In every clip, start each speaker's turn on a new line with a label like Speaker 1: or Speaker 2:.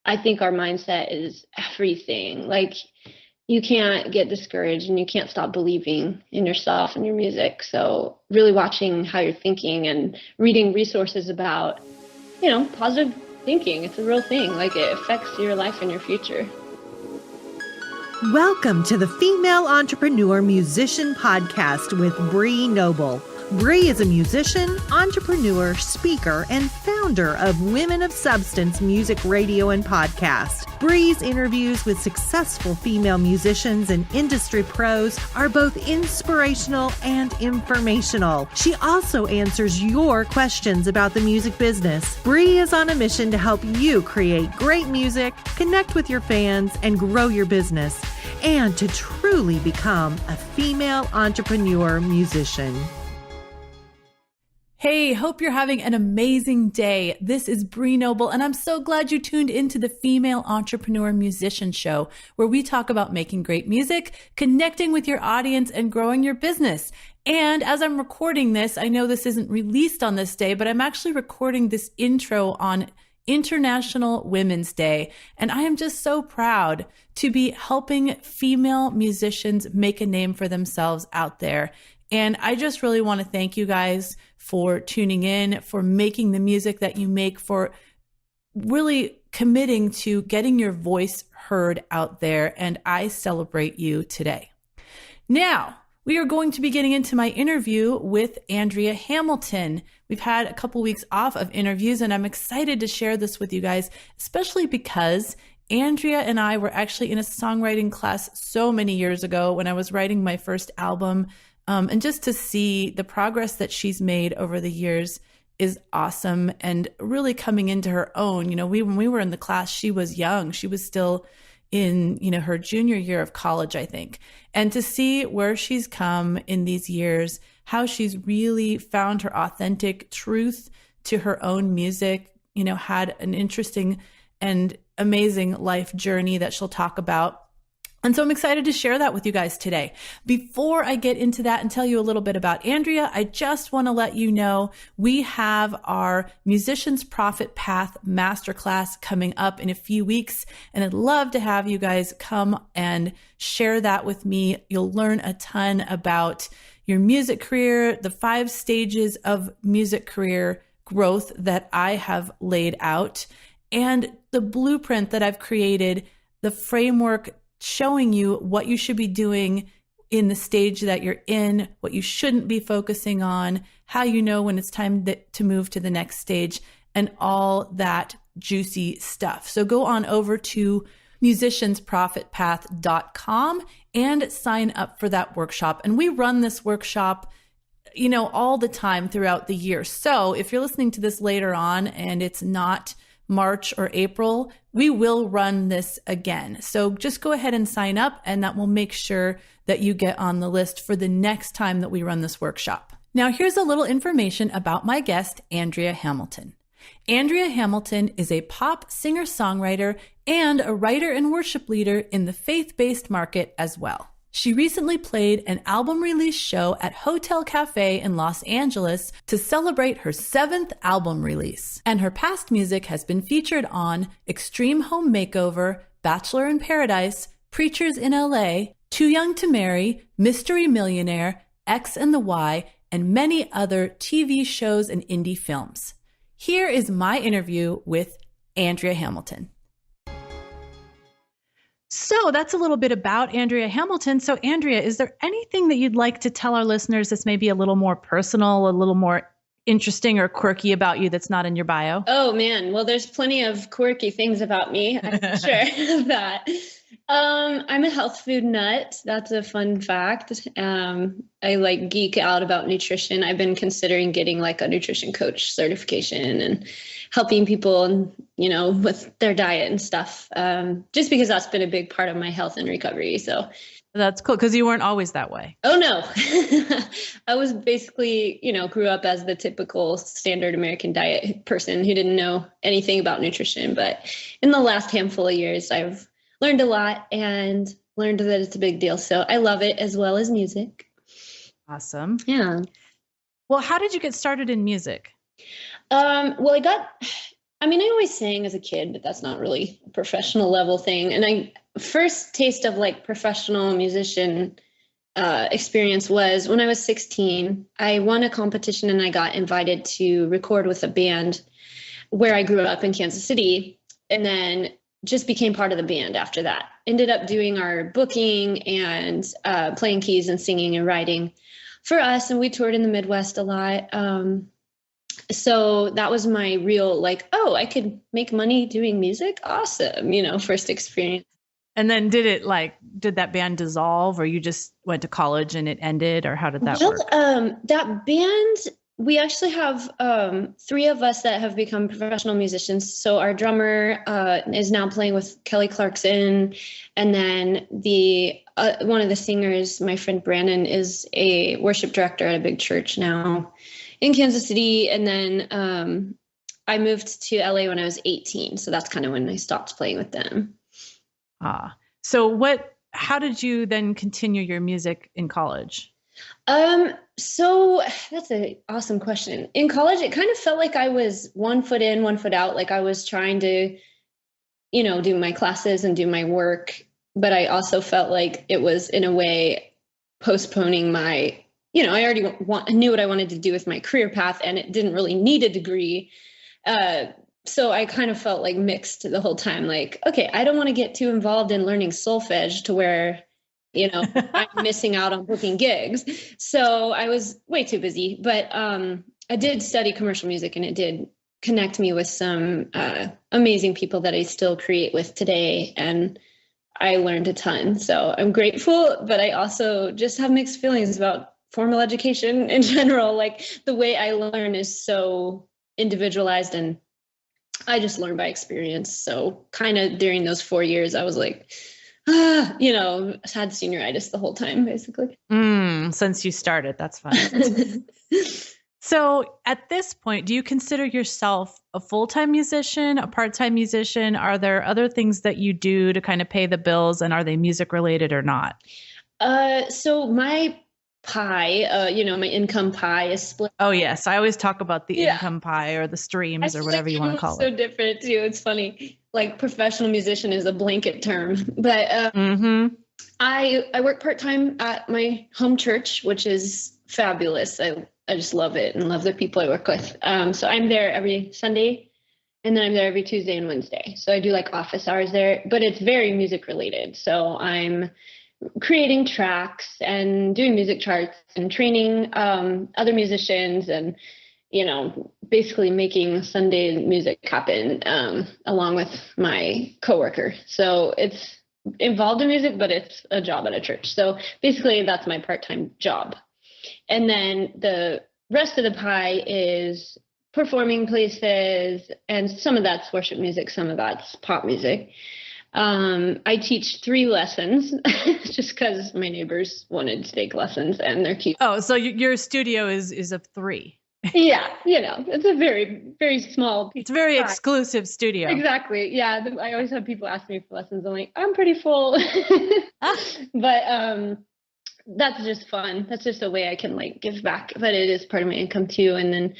Speaker 1: I think our mindset is everything. Like, you can't get discouraged and you can't stop believing in yourself and your music. So really watching how you're thinking and reading resources about, positive thinking. It's a real thing. Like, it affects your life and your future.
Speaker 2: Welcome to the Female Entrepreneur Musician Podcast with Bree Noble. Bree is a musician, entrepreneur, speaker, and founder of Women of Substance Music Radio and Podcast. Bree's interviews with successful female musicians and industry pros are both inspirational and informational. She also answers your questions about the music business. Bree is on a mission to help you create great music, connect with your fans, and grow your business, and to truly become a female entrepreneur musician.
Speaker 3: Hey, hope you're having an amazing day. This is Bree Noble, and I'm so glad you tuned into the Female Entrepreneur Musician Show, where we talk about making great music, connecting with your audience, and growing your business. And as I'm recording this, I know this isn't released on this day, but I'm actually recording this intro on International Women's Day. And I am just so proud to be helping female musicians make a name for themselves out there. And I just really want to thank you guys for tuning in, for making the music that you make, for really committing to getting your voice heard out there. And I celebrate you today. Now, we are going to be getting into my interview with Andrea Hamilton. We've had a couple weeks off of interviews, and I'm excited to share this with you guys, especially because Andrea and I were actually in a songwriting class so many years ago when I was writing my first album. And just to see the progress that she's made over the years is awesome, and really coming into her own. When we were in the class, she was young. She was still in, her junior year of college, I think. And to see where she's come in these years, how she's really found her authentic truth to her own music, had an interesting and amazing life journey that she'll talk about. And so I'm excited to share that with you guys today. Before I get into that and tell you a little bit about Andrea, I just want to let you know we have our Musician's Profit Path Masterclass coming up in a few weeks. And I'd love to have you guys come and share that with me. You'll learn a ton about your music career, the 5 stages of music career growth that I have laid out, and the blueprint that I've created, the framework showing you what you should be doing in the stage that you're in, what you shouldn't be focusing on, how you know when it's time to move to the next stage, and all that juicy stuff. So go on over to musiciansprofitpath.com and sign up for that workshop. And we run this workshop, all the time throughout the year. So if you're listening to this later on and it's not March or April, we will run this again. So just go ahead and sign up, and that will make sure that you get on the list for the next time that we run this workshop. Now, here's a little information about my guest, Andrea Hamilton. Andrea Hamilton is a pop singer-songwriter and a writer and worship leader in the faith-based market as well. She recently played an album release show at Hotel Cafe in Los Angeles to celebrate her 7th album release. And her past music has been featured on Extreme Home Makeover, Bachelor in Paradise, Preachers in LA, Too Young to Marry, Mystery Millionaire, X and the Y, and many other TV shows and indie films. Here is my interview with Andrea Hamilton. So that's a little bit about Andrea Hamilton. So Andrea, is there anything that you'd like to tell our listeners that's maybe a little more personal, a little more interesting or quirky about you that's not in your bio?
Speaker 1: Oh man, well, there's plenty of quirky things about me. I'm sure of that. I'm a health food nut. That's a fun fact. I geek out about nutrition. I've been considering getting a nutrition coach certification and helping people, with their diet and stuff. Just because that's been a big part of my health and recovery. So
Speaker 3: that's cool, because you weren't always that way.
Speaker 1: Oh no, I was basically, grew up as the typical standard American diet person who didn't know anything about nutrition. But in the last handful of years, I've learned a lot and learned that it's a big deal. So I love it, as well as music.
Speaker 3: Awesome.
Speaker 1: Yeah.
Speaker 3: Well, how did you get started in music?
Speaker 1: Well, I mean, I always sang as a kid, but that's not really a professional level thing. And I first taste of like professional musician experience was when I was 16. I won a competition and I got invited to record with a band where I grew up in Kansas City, and then just became part of the band after that. Ended up doing our booking and playing keys and singing and writing for us. And we toured in the Midwest a lot. So that was my real like, oh, I could make money doing music. Awesome. First experience.
Speaker 3: And then did that band dissolve, or you just went to college and it ended, or how did that work?
Speaker 1: That band, we actually have 3 of us that have become professional musicians. So our drummer is now playing with Kelly Clarkson. And then one of the singers, my friend Brandon, is a worship director at a big church now in Kansas City. And then I moved to LA when I was 18. So that's kind of when I stopped playing with them.
Speaker 3: So how did you then continue your music in college?
Speaker 1: So that's an awesome question. In college, it kind of felt like I was one foot in, one foot out. Like I was trying to, do my classes and do my work, but I also felt like it was in a way postponing my, I already knew what I wanted to do with my career path, and it didn't really need a degree. So I kind of felt like mixed the whole time. Like, okay, I don't want to get too involved in learning solfege to where, I'm missing out on booking gigs. So I was way too busy, but I did study commercial music, and it did connect me with some amazing people that I still create with today. And I learned a ton. So I'm grateful, but I also just have mixed feelings about formal education in general. Like the way I learn is so individualized, and I just learned by experience. So kind of during those 4 years, I was like, had senioritis the whole time, basically.
Speaker 3: Since you started, that's fun. So at this point, do you consider yourself a full-time musician, a part-time musician? Are there other things that you do to kind of pay the bills, and are they music related or not?
Speaker 1: So my pie, my income pie is split.
Speaker 3: Oh yes. I always talk about the income pie or the streams or whatever you want to call it.
Speaker 1: So different too. It's funny. Like professional musician is a blanket term, but I work part-time at my home church, which is fabulous. I just love it and love the people I work with. So I'm there every Sunday, and then I'm there every Tuesday and Wednesday. So I do like office hours there, but it's very music related. So I'm creating tracks and doing music charts and training other musicians, and basically making Sunday music happen along with my coworker. So it's involved in music, but it's a job at a church. So basically that's my part-time job. And then the rest of the pie is performing places, and some of that's worship music, some of that's pop music. I teach 3 lessons just because my neighbors wanted to take lessons, and they're cute.
Speaker 3: Oh, so your studio is of 3.
Speaker 1: Yeah, it's a very, very small piece.
Speaker 3: It's a very exclusive studio.
Speaker 1: Exactly. Yeah, I always have people ask me for lessons. I'm like, I'm pretty full. But that's just fun. That's just a way I can like give back, but it is part of my income too. And then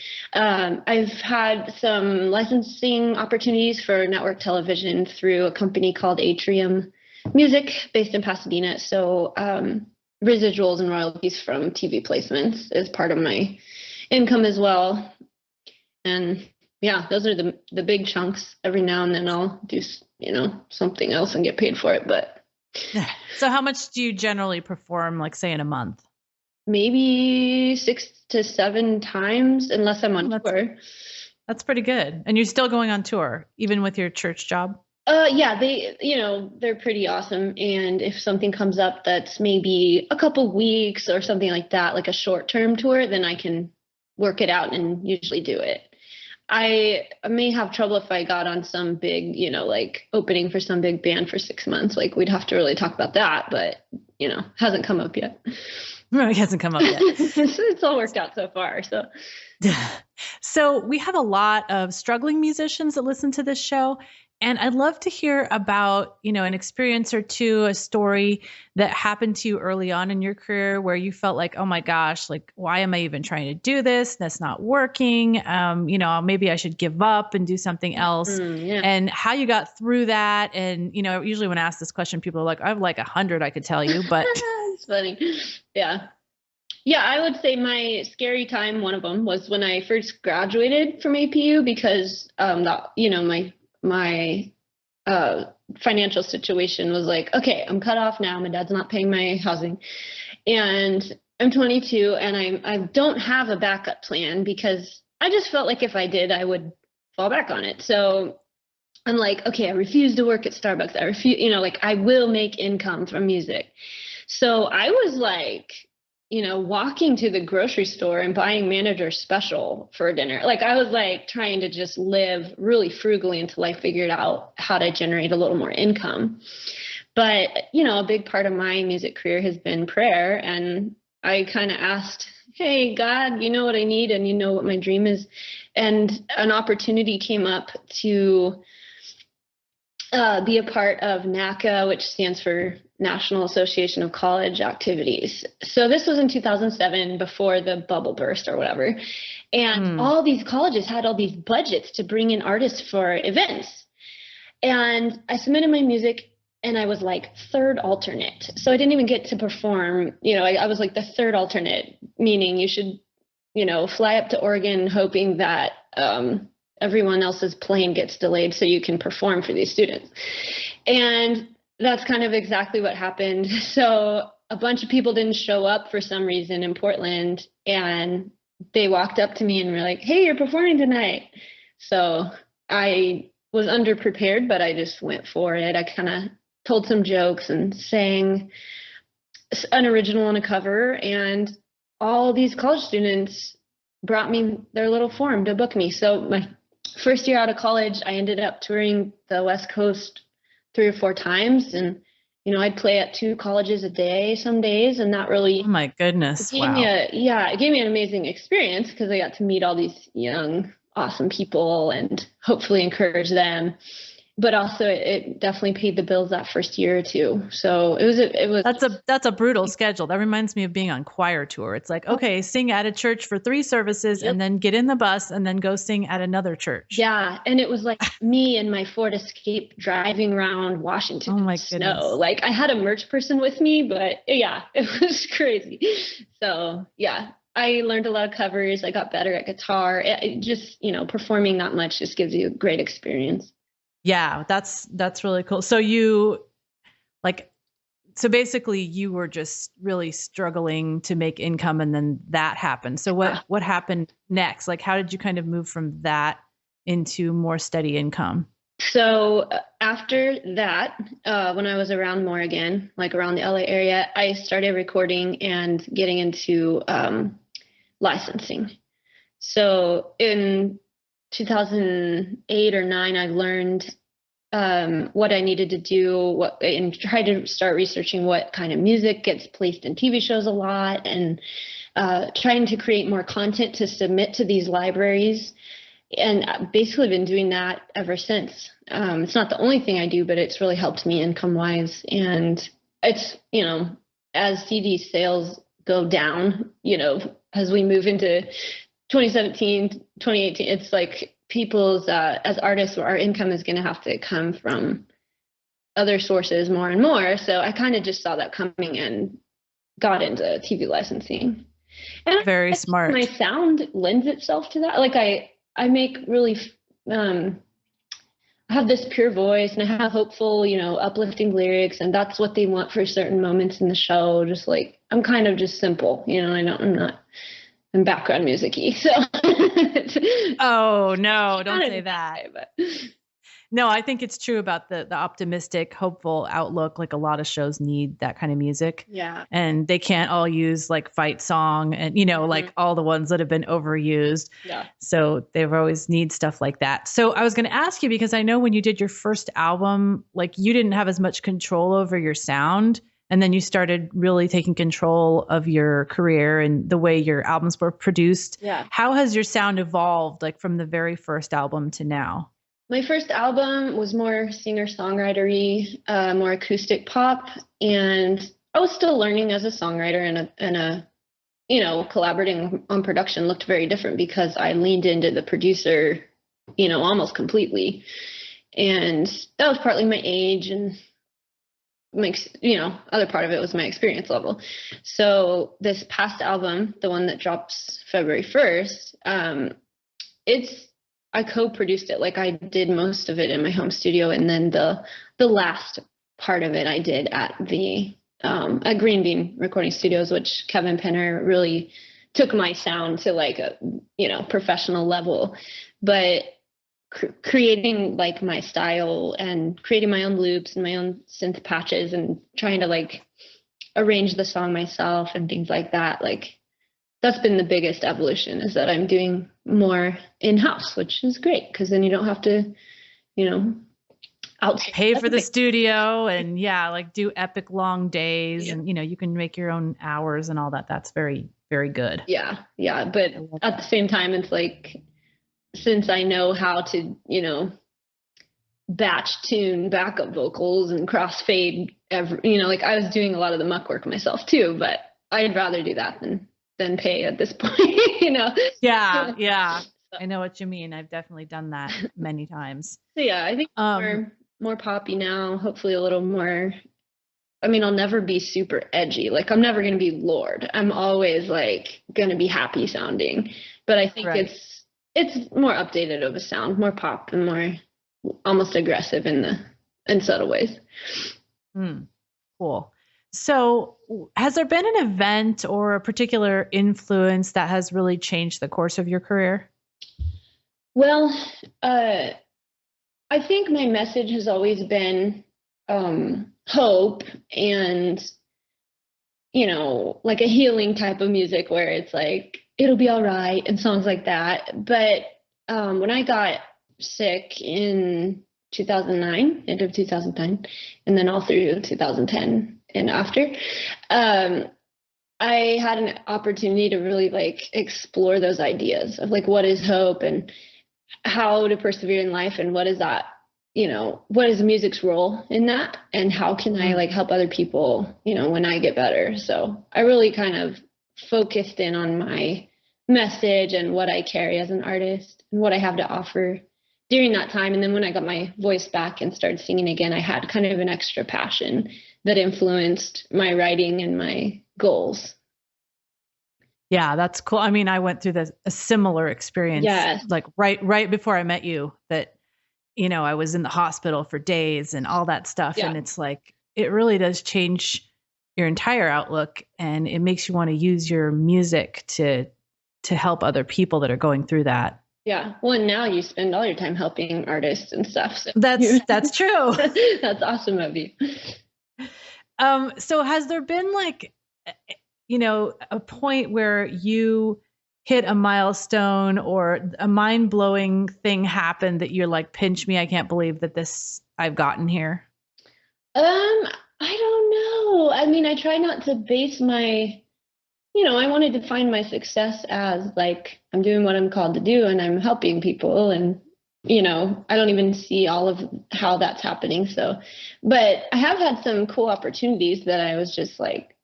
Speaker 1: I've had some licensing opportunities for network television through a company called Atrium Music based in Pasadena. So residuals and royalties from TV placements is part of my income as well. And yeah, those are the big chunks. Every now and then I'll do, something else and get paid for it, but
Speaker 3: so how much do you generally perform, like say in a month?
Speaker 1: Maybe 6 to 7 times, unless I'm on tour.
Speaker 3: That's pretty good. And you're still going on tour, even with your church job?
Speaker 1: Yeah, they're pretty awesome. And if something comes up that's maybe a couple weeks or something like that, like a short-term tour, then I can work it out and usually do it. I may have trouble if I got on some big, like opening for some big band for 6 months. Like we'd have to really talk about that, but hasn't come up yet.
Speaker 3: No, it hasn't come up yet.
Speaker 1: It's all worked out so far. So
Speaker 3: we have a lot of struggling musicians that listen to this show. And I'd love to hear about, an experience or two, a story that happened to you early on in your career where you felt like, oh my gosh, like, why am I even trying to do this? That's not working. Maybe I should give up and do something else. And how you got through that. And, usually when I ask this question, people are like, I have like 100 I could tell you, but
Speaker 1: it's funny. Yeah. Yeah, I would say my scary time, one of them, was when I first graduated from APU because my financial situation was like, okay, I'm cut off now. My dad's not paying my housing, and I'm 22, and I don't have a backup plan because I just felt like if I did, I would fall back on it. So I'm like, okay, I refuse to work at Starbucks. I refuse, I will make income from music. So I was like, walking to the grocery store and buying manager special for dinner. Like I was like trying to just live really frugally until I figured out how to generate a little more income. But, a big part of my music career has been prayer. And I kind of asked, hey, God, you know what I need and you know what my dream is. And an opportunity came up to be a part of NACA, which stands for National Association of College Activities. So this was in 2007 before the bubble burst or whatever. And all these colleges had all these budgets to bring in artists for events. And I submitted my music and I was like third alternate. So I didn't even get to perform. I was like the third alternate, meaning you should, fly up to Oregon hoping that everyone else's plane gets delayed so you can perform for these students. And that's kind of exactly what happened. So a bunch of people didn't show up for some reason in Portland, and they walked up to me and were like, hey, you're performing tonight. So I was underprepared, but I just went for it. I kind of told some jokes and sang an original on a cover, and all these college students brought me their little form to book me. So my first year out of college, I ended up touring the West Coast 3 or 4 times. And, I'd play at 2 colleges a day some days. And that really,
Speaker 3: oh my goodness.
Speaker 1: It gave me an amazing experience because I got to meet all these young, awesome people and hopefully encourage them. But also it definitely paid the bills that first year or 2. So it was
Speaker 3: that's a brutal schedule. That reminds me of being on choir tour. It's like, okay, sing at a church for 3 services and then get in the bus and then go sing at another church.
Speaker 1: Yeah. And it was like me and my Ford Escape driving around Washington in the snow. Like I had a merch person with me, but yeah, it was crazy. So yeah, I learned a lot of covers. I got better at guitar. It just, performing that much just gives you a great experience.
Speaker 3: Yeah, that's really cool. So basically you were just really struggling to make income, and then that happened. So what happened next? Like, how did you kind of move from that into more steady income?
Speaker 1: So after that, when I was around more again, like around the LA area, I started recording and getting into licensing. So in 2008 or 9, I learned what I needed to do, and tried to start researching what kind of music gets placed in TV shows a lot, and trying to create more content to submit to these libraries. And basically been doing that ever since. It's not the only thing I do, but it's really helped me income wise. And it's, as CD sales go down, as we move into 2017, 2018, it's like people's, as artists, our income is going to have to come from other sources more and more. So I kind of just saw that coming and got into TV licensing. And
Speaker 3: very smart.
Speaker 1: My sound lends itself to that. Like I make really, I have this pure voice, and I have hopeful, uplifting lyrics, and that's what they want for certain moments in the show. Just like, I'm kind of just simple, I'm background music-y, so.
Speaker 3: Oh, no, don't say that. But. No, I think it's true about the optimistic, hopeful outlook. Like a lot of shows need that kind of music.
Speaker 1: Yeah.
Speaker 3: And they can't all use like Fight Song and, like all the ones that have been overused.
Speaker 1: Yeah.
Speaker 3: So they always need stuff like that. So I was going to ask you, because I know when you did your first album, like you didn't have as much control over your sound. And then you started really taking control of your career and the way your albums were produced.
Speaker 1: Yeah.
Speaker 3: How has your sound evolved, like from the very first album to now?
Speaker 1: My first album was more singer-songwriter-y, more acoustic pop, and I was still learning as a songwriter, and collaborating on production looked very different because I leaned into the producer, almost completely. And that was partly my age, and other part of it was my experience level. So this past album, the one that drops February 1st, I co-produced it. Like, I did most of it in my home studio, and then the last part of it I did at at Green Bean Recording Studios, which Kevin Penner really took my sound to like a professional level. But creating like my style and creating my own loops and my own synth patches and trying to like arrange the song myself and things like that, like that's been the biggest evolution, is that I'm doing more in-house, which is great because then you don't have to
Speaker 3: pay for the studio and like do epic long days, and you can make your own hours and all that. That's very, very good.
Speaker 1: Yeah but at the same time, it's like, since I know how to batch tune backup vocals and crossfade like I was doing a lot of the muck work myself too, but I'd rather do that than pay at this point.
Speaker 3: Yeah I know what you mean. I've definitely done that many times.
Speaker 1: So I think more poppy now, hopefully a little more. I mean, I'll never be super edgy. Like, I'm never going to be Lorde. I'm always like going to be happy sounding, but I think it's more updated of a sound, more pop and more almost aggressive in subtle ways.
Speaker 3: Cool. So has there been an event or a particular influence that has really changed the course of your career?
Speaker 1: Well, I think my message has always been hope and, like a healing type of music where it's like, it'll be all right and songs like that. But when I got sick in 2009, end of 2009, and then all through 2010 and after, I had an opportunity to really like explore those ideas of like, what is hope and how to persevere in life, and what is that, what is music's role in that, and how can I like help other people, when I get better. So I really kind of focused in on my message and what I carry as an artist and what I have to offer during that time. And then when I got my voice back and started singing again, I had kind of an extra passion that influenced my writing and my goals.
Speaker 3: Yeah, that's cool. I mean, I went through a similar experience, like right before I met you, that, I was in the hospital for days and all that stuff. Yeah. And it's like, it really does change your entire outlook, and it makes you want to use your music to help other people that are going through that.
Speaker 1: Yeah. Well, and now you spend all your time helping artists and stuff. So
Speaker 3: that's true.
Speaker 1: That's awesome of you.
Speaker 3: So has there been like, a point where you hit a milestone or a mind-blowing thing happened that you're like, pinch me, I can't believe that I've gotten here?
Speaker 1: I don't know. I mean, I try not to base my, I wanted to find my success as like, I'm doing what I'm called to do and I'm helping people, and, I don't even see all of how that's happening. So, but I have had some cool opportunities that I was just like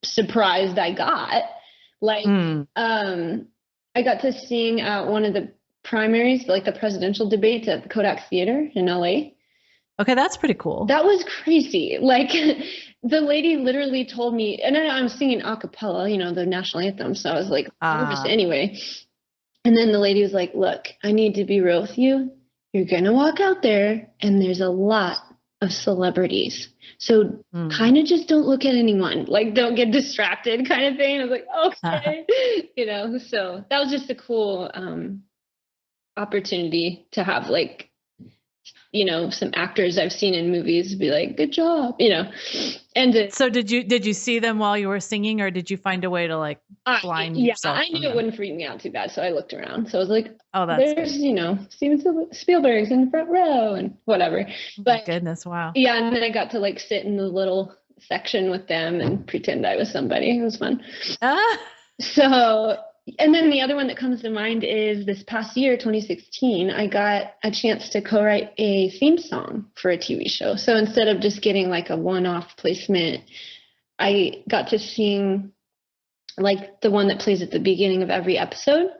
Speaker 1: surprised I got. Like, I got to sing at one of the primaries, like the presidential debates at the Kodak Theater in LA.
Speaker 3: Okay, that's pretty cool.
Speaker 1: That was crazy. Like, the lady literally told me, and I'm singing a cappella, the national anthem. So I was like nervous anyway. And then the lady was like, look, I need to be real with you. You're going to walk out there and there's a lot of celebrities. So kind of just don't look at anyone, like don't get distracted kind of thing. I was like, okay, so that was just a cool opportunity to have, like, some actors I've seen in movies be like, good job, and
Speaker 3: so did you see them while you were singing, or did you find a way to like blind yourself?
Speaker 1: I knew it wouldn't freak me out too bad. So I looked around. So I was like,
Speaker 3: oh, that's
Speaker 1: there's, Steven Spielberg's in the front row and whatever. But
Speaker 3: goodness, wow.
Speaker 1: Yeah. And then I got to like sit in the little section with them and pretend I was somebody. It was fun. So And then the other one that comes to mind is this past year, 2016, I got a chance to co-write a theme song for a TV show. So instead of just getting like a one-off placement, I got to sing like the one that plays at the beginning of every episode.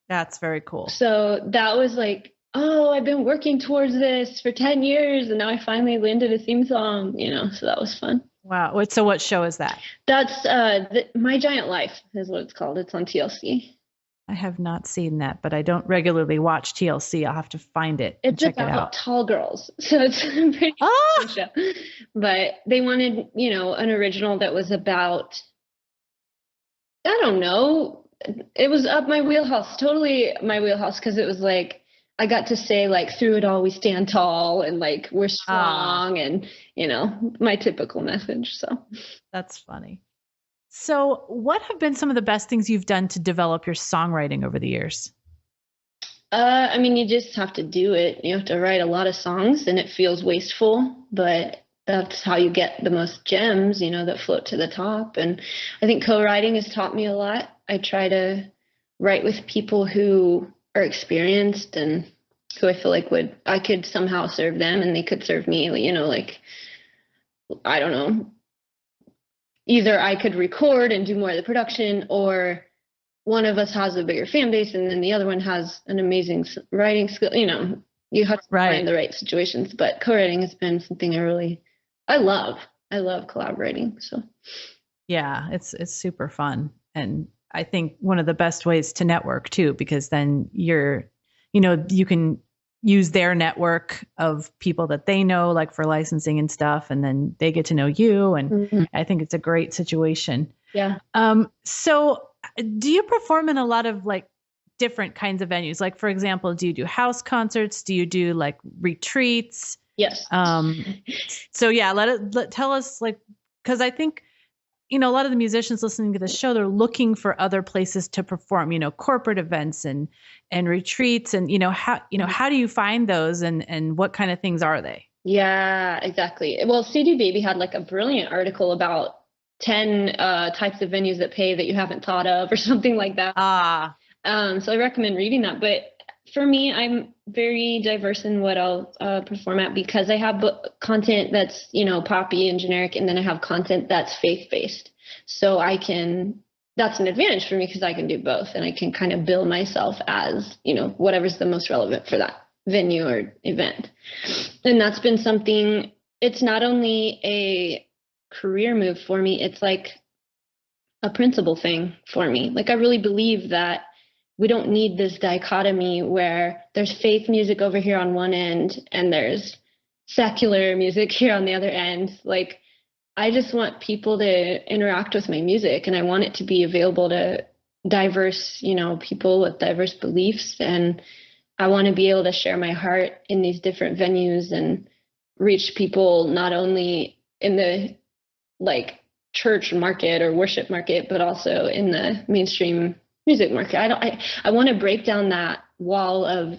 Speaker 3: That's very cool.
Speaker 1: So that was like, oh, I've been working towards this for 10 years and now I finally landed a theme song, so that was fun.
Speaker 3: Wow. So what show is that?
Speaker 1: That's My Giant Life is what it's called. It's on TLC.
Speaker 3: I have not seen that, but I don't regularly watch TLC. I'll have to find it and check it out.
Speaker 1: It's about tall girls. So it's a pretty fun show. But they wanted, an original that was about, I don't know. It was up my wheelhouse, totally my wheelhouse, because it was like, I got to say like, through it all, we stand tall and like, we're strong and, my typical message. So
Speaker 3: that's funny. So what have been some of the best things you've done to develop your songwriting over the years?
Speaker 1: You just have to do it. You have to write a lot of songs and it feels wasteful, but that's how you get the most gems, that float to the top. And I think co-writing has taught me a lot. I try to write with people who are experienced and who I feel like I could somehow serve them and they could serve me, like, I don't know, either I could record and do more of the production, or one of us has a bigger fan base and then the other one has an amazing writing skill. You have to find the right situations, but co-writing has been something I love. I love collaborating. So
Speaker 3: yeah, it's super fun. And I think one of the best ways to network too, because then you can use their network of people that they know, like for licensing and stuff, and then they get to know you. And I think it's a great situation.
Speaker 1: Yeah.
Speaker 3: So do you perform in a lot of like different kinds of venues? Like, for example, do you do house concerts? Do you do like retreats?
Speaker 1: Yes.
Speaker 3: So yeah, tell us, like, because I think, a lot of the musicians listening to the show, they're looking for other places to perform, corporate events and retreats and, how do you find those and what kind of things are they?
Speaker 1: Yeah, exactly. Well, CD Baby had like a brilliant article about 10 types of venues that pay that you haven't thought of or something like that. So I recommend reading that. But for me, I'm very diverse in what I'll perform at, because I have content that's, poppy and generic, and then I have content that's faith-based. So that's an advantage for me because I can do both and I can kind of bill myself as, whatever's the most relevant for that venue or event. And that's been something, it's not only a career move for me, it's like a principle thing for me. Like, I really believe that we don't need this dichotomy where there's faith music over here on one end and there's secular music here on the other end. Like, I just want people to interact with my music, and I want it to be available to diverse, people with diverse beliefs. And I want to be able to share my heart in these different venues and reach people not only in the like church market or worship market, but also in the mainstream music market. I want to break down that wall of,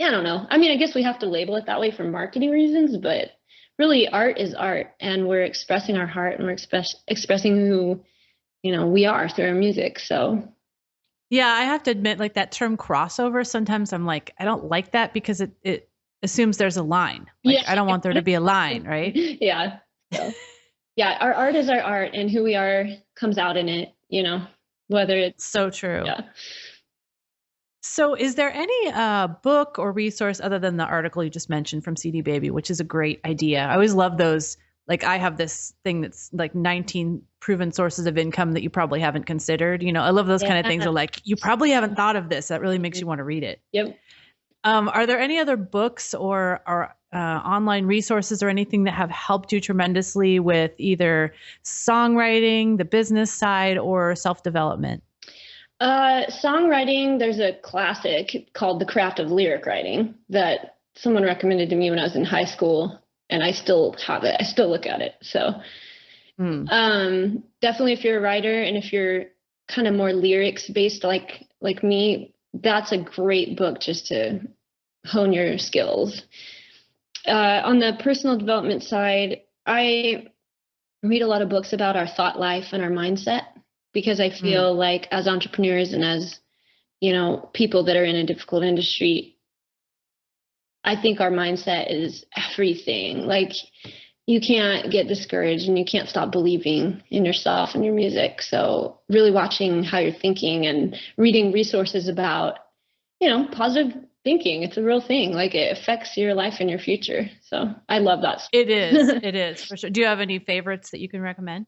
Speaker 1: I don't know. I guess we have to label it that way for marketing reasons, but really art is art, and we're expressing our heart and we're expressing who, we are through our music. So
Speaker 3: yeah, I have to admit, like, that term crossover, sometimes I'm like, I don't like that because it assumes there's a line. Like, yeah. I don't want there to be a line, right?
Speaker 1: Yeah. So, yeah, our art is our art, and who we are comes out in it, whether it's
Speaker 3: so true.
Speaker 1: Yeah.
Speaker 3: So is there any book or resource other than the article you just mentioned from CD Baby, which is a great idea? I always love those. Like, I have this thing that's like 19 proven sources of income that you probably haven't considered. I love those kind of things. Are like, you probably haven't thought of this. That really makes you want to read it.
Speaker 1: Yep.
Speaker 3: Are there any other books or online resources or anything that have helped you tremendously with either songwriting, the business side, or self-development?
Speaker 1: Songwriting, there's a classic called The Craft of Lyric Writing that someone recommended to me when I was in high school, and I still have it. I still look at it. So definitely, if you're a writer and if you're kind of more lyrics based like me, that's a great book just to hone your skills. On the personal development side, I read a lot of books about our thought life and our mindset. because I feel like as entrepreneurs and as, people that are in a difficult industry, I think our mindset is everything. Like, you can't get discouraged and you can't stop believing in yourself and your music. So really watching how you're thinking and reading resources about, positive thinking. It's a real thing. Like, it affects your life and your future. So I love that.
Speaker 3: It is. It is for sure. Do you have any favorites that you can recommend?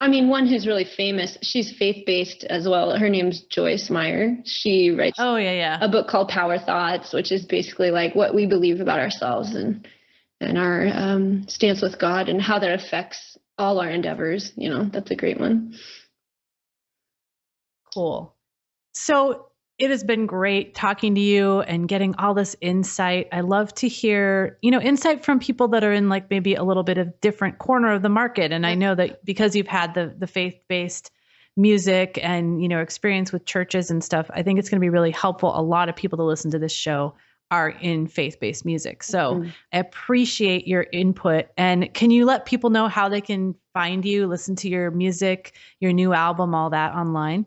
Speaker 1: I mean, one who's really famous, she's faith-based as well. Her name's Joyce Meyer. She writes a book called Power Thoughts, which is basically like what we believe about ourselves and our stance with God and how that affects all our endeavors. That's a great one.
Speaker 3: Cool. So it has been great talking to you and getting all this insight. I love to hear, insight from people that are in like maybe a little bit of different corner of the market. And I know that because you've had the faith-based music and, experience with churches and stuff, I think it's going to be really helpful. A lot of people that listen to this show are in faith-based music. So I appreciate your input. And can you let people know how they can find you, listen to your music, your new album, all that online?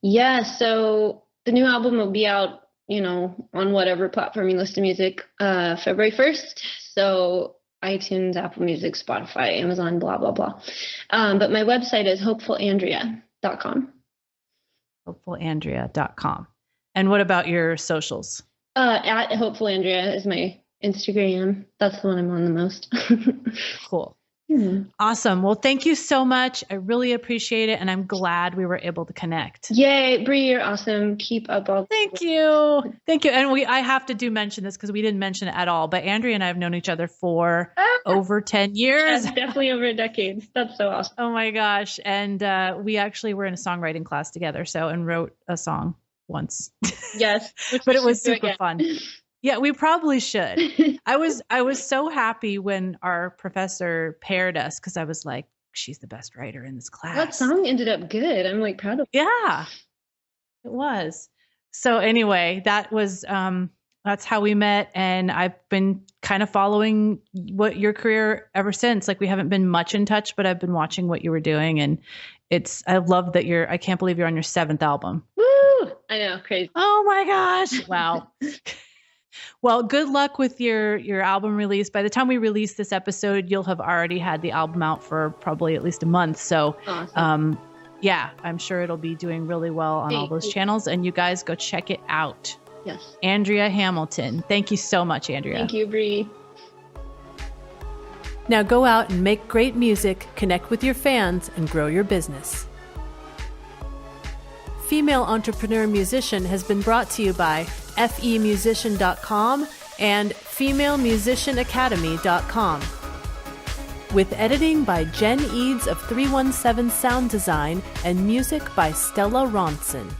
Speaker 1: Yeah. So the new album will be out, on whatever platform you listen to music, February 1st. So iTunes, Apple Music, Spotify, Amazon, blah, blah, blah. But my website is hopefulandrea.com.
Speaker 3: hopefulandrea.com. And what about your socials?
Speaker 1: At hopefulandrea is my Instagram. That's the one I'm on the most.
Speaker 3: Cool. Awesome. Well, thank you so much. I really appreciate it. And I'm glad we were able to connect.
Speaker 1: Yay, Bree, you're awesome. Keep up all.
Speaker 3: Thank you. Thank you. And I have to mention this because we didn't mention it at all, but Andrea and I have known each other for over 10 years.
Speaker 1: Yeah, definitely over a decade. That's so awesome.
Speaker 3: Oh my gosh. And we actually were in a songwriting class together. And wrote a song once.
Speaker 1: Yes.
Speaker 3: But it was super fun. Yeah, we probably should. I was so happy when our professor paired us because I was like, she's the best writer in this class.
Speaker 1: That song ended up good. I'm like proud of it.
Speaker 3: Yeah, it was. So anyway, that's how we met. And I've been kind of following your career ever since. Like, we haven't been much in touch, but I've been watching what you were doing. And I love that I can't believe you're on your 7th album.
Speaker 1: Woo! I know, crazy.
Speaker 3: Oh my gosh. Wow. Well, good luck with your album release. By the time we release this episode, you'll have already had the album out for probably at least a month. So,
Speaker 1: awesome.
Speaker 3: Yeah, I'm sure it'll be doing really well on all those channels. And you guys go check it out.
Speaker 1: Yes.
Speaker 3: Andrea Hamilton. Thank you so much, Andrea.
Speaker 1: Thank you, Bree.
Speaker 3: Now go out and make great music, connect with your fans, and grow your business. Female Entrepreneur Musician has been brought to you by FEM79.com and FemaleMusicianAcademy.com. With editing by Jen Eads of 317 Sound Design and music by Stella Ronson.